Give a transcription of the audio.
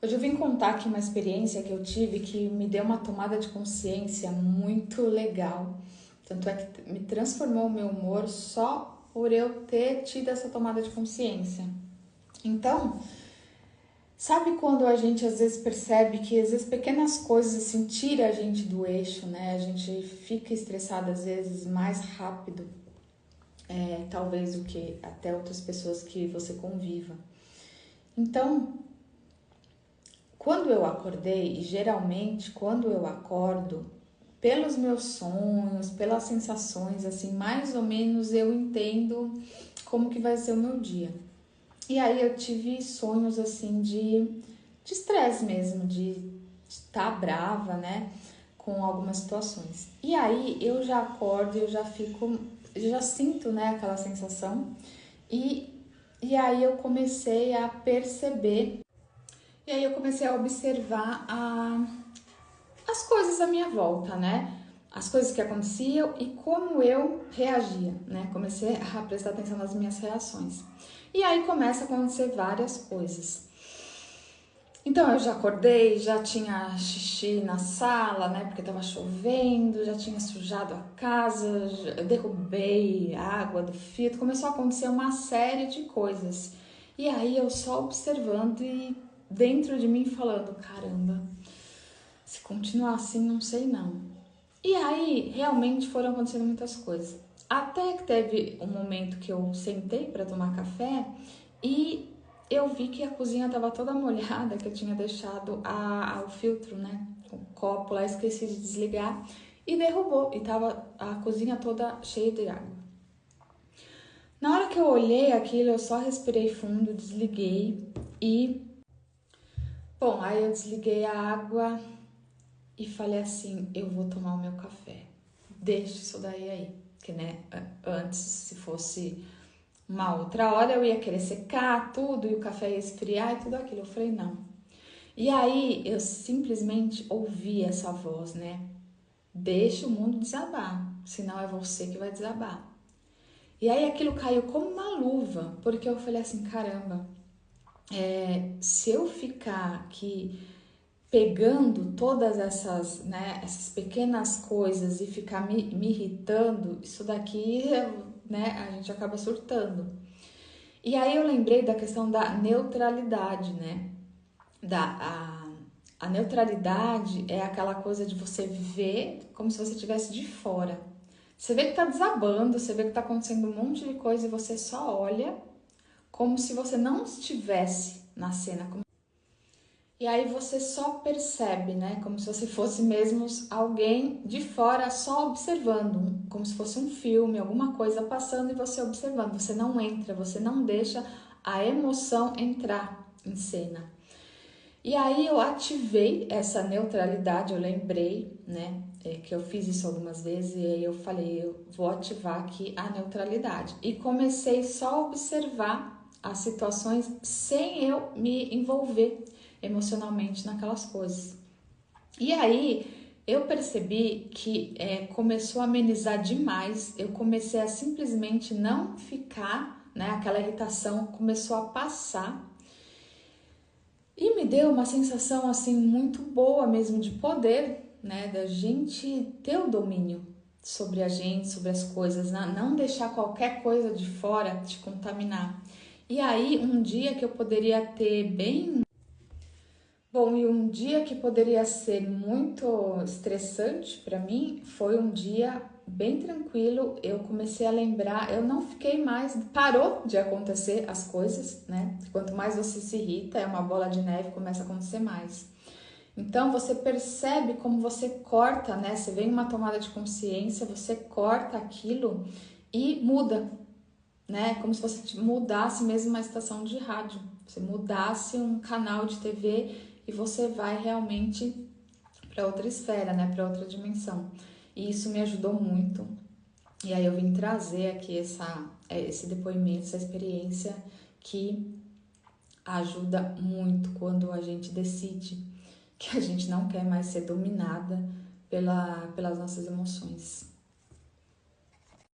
Hoje eu vim contar aqui uma experiência que eu tive que me deu uma tomada de consciência muito legal. Tanto é que me transformou o meu humor só por eu ter tido essa tomada de consciência. Então, sabe quando a gente às vezes percebe que às vezes pequenas coisas assim tiram a gente do eixo, né? A gente fica estressado às vezes mais rápido, talvez do que até outras pessoas que você conviva. Então, quando eu acordei, e geralmente quando eu acordo, pelos meus sonhos, pelas sensações, assim, mais ou menos eu entendo como que vai ser o meu dia. E aí eu tive sonhos assim de estresse mesmo, de estar brava, né, com algumas situações. E aí eu já acordo, eu já sinto, né, aquela sensação e aí eu comecei a perceber, e aí eu comecei a observar as coisas à minha volta, né? As coisas que aconteciam e como eu reagia, né? Comecei a prestar atenção nas minhas reações. E aí começa a acontecer várias coisas. Então eu já acordei, já tinha xixi na sala, né? Porque tava chovendo, já tinha sujado a casa, eu derrubei a água do filtro, começou a acontecer uma série de coisas. E aí eu só observando e dentro de mim falando, caramba, se continuar assim, não sei não. E aí, realmente foram acontecendo muitas coisas. Até que teve um momento que eu sentei para tomar café e eu vi que a cozinha estava toda molhada, que eu tinha deixado o filtro, né? O copo lá, esqueci de desligar e derrubou. E tava a cozinha toda cheia de água. Na hora que eu olhei aquilo, eu só respirei fundo, desliguei e... Bom, aí eu desliguei a água e falei assim, eu vou tomar o meu café. Deixa isso daí aí. Que, né, antes, se fosse uma outra hora, eu ia querer secar tudo e o café ia esfriar e tudo aquilo. Eu falei, não. E aí, eu simplesmente ouvi essa voz, né? Deixa o mundo desabar, senão é você que vai desabar. E aí, aquilo caiu como uma luva, porque eu falei assim, caramba, se eu ficar aqui pegando todas essas, né, essas pequenas coisas e ficar me irritando, isso daqui, né, a gente acaba surtando. E aí eu lembrei da questão da neutralidade, né? A neutralidade é aquela coisa de você ver como se você estivesse de fora. Você vê que tá desabando, você vê que tá acontecendo um monte de coisa e você só olha como se você não estivesse na cena. E aí você só percebe, né? Como se você fosse mesmo alguém de fora só observando, como se fosse um filme, alguma coisa passando e você observando. Você não entra, você não deixa a emoção entrar em cena. E aí eu ativei essa neutralidade, eu lembrei, né? Que eu fiz isso algumas vezes e aí eu falei, eu vou ativar aqui a neutralidade. E comecei só a observar as situações sem eu me envolver emocionalmente naquelas coisas. E aí eu percebi que começou a amenizar demais, eu comecei a simplesmente não ficar, né? Aquela irritação começou a passar e me deu uma sensação assim muito boa mesmo de poder, né? Da gente ter o domínio sobre a gente, sobre as coisas, né? Não deixar qualquer coisa de fora te contaminar. E aí um dia que eu poderia ter bem... Bom, e um dia que poderia ser muito estressante para mim foi um dia bem tranquilo. Eu comecei a lembrar, eu não fiquei mais, parou de acontecer as coisas, né? Quanto mais você se irrita, é uma bola de neve, começa a acontecer mais. Então você percebe como você corta, né? Você vem uma tomada de consciência, você corta aquilo e muda, né? Como se você mudasse mesmo uma estação de rádio, você mudasse um canal de TV e você vai realmente para outra esfera, né? Para outra dimensão. E isso me ajudou muito. E aí eu vim trazer aqui esse depoimento, essa experiência que ajuda muito quando a gente decide que a gente não quer mais ser dominada pelas nossas emoções.